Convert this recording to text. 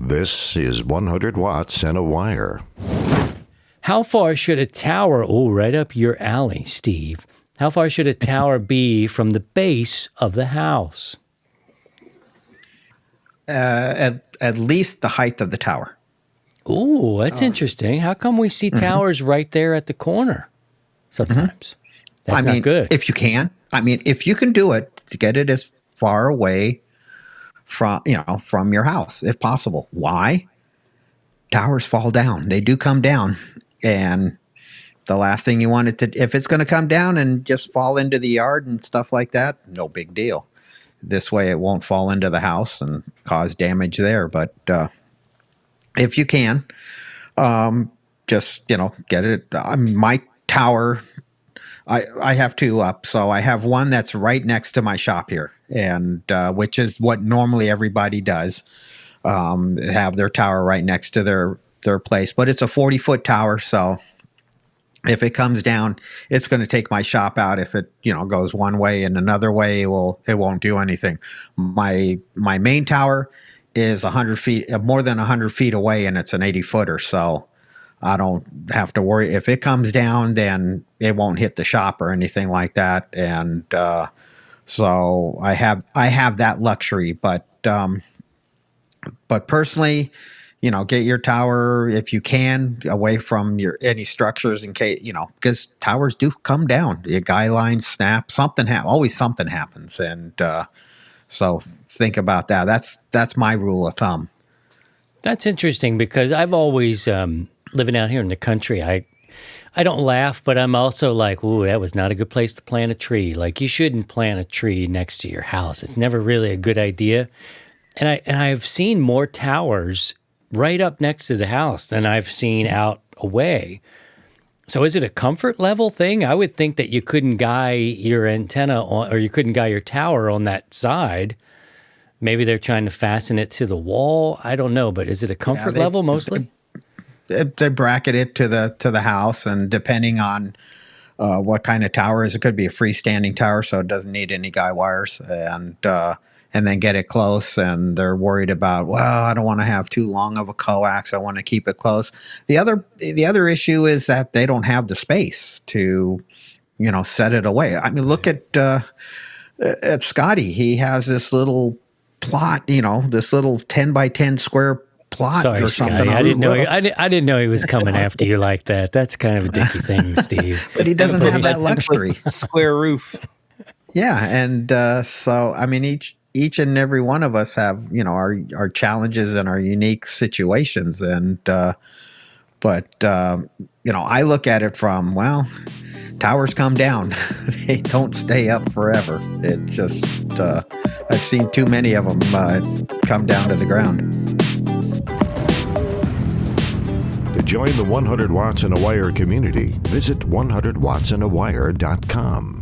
This is 100 Watts and a Wire. How far should a tower, right up your alley, Steve. How far should a tower be from the base of the house? At least the height of the tower. Ooh, that's interesting. How come we see towers right there at the corner sometimes? That's not good. If you can. If you can do it, to get it as far away from your house, if possible. Why? Towers fall down. They do come down. And the last thing you want it to, if it's going to come down and just fall into the yard and stuff like that, no big deal. This way it won't fall into the house and cause damage there. But if you can, just, get it. My tower, I have two up. So I have one that's right next to my shop here, and which is what normally everybody does, have their tower right next to their place. But it's a 40-foot tower, so if it comes down, it's going to take my shop out. If it goes one way and another way, it won't do anything. My main tower is 100 feet, more than 100 feet away, and it's an 80-footer, so I don't have to worry. If it comes down, then it won't hit the shop or anything like that. And so I have that luxury. But personally, get your tower, if you can, away from any structures, in case, because towers do come down. Your guy lines snap, always something happens. And so think about that. That's my rule of thumb. That's interesting, because I've always, living out here in the country, I don't laugh, but I'm also like, ooh, that was not a good place to plant a tree. Like, you shouldn't plant a tree next to your house. It's never really a good idea. And I've seen more towers right up next to the house than I've seen out away. So is it a comfort level thing? I would think that you couldn't guy your antenna on, or you couldn't guy your tower on that side. Maybe they're trying to fasten it to the wall. I don't know, but is it a comfort level mostly? They bracket it to the house, and depending on what kind of tower it is, it could be a freestanding tower, so it doesn't need any guy wires, and then get it close. And they're worried about, well, I don't want to have too long of a coax. I want to keep it close. The other issue is that they don't have the space to, set it away. Look at Scotty. He has this little plot, this little 10 by 10 square plot. Sorry, or something. Scotty, I didn't know he was coming after you like that. That's kind of a dicky thing, Steve. But he doesn't have that luxury. Square roof. Yeah, and so each and every one of us have our challenges and our unique situations, and but I look at it from, well, towers come down. They don't stay up forever. It just I've seen too many of them come down to the ground. To join the 100 Watts and a Wire community, visit 100wattsandawire.com.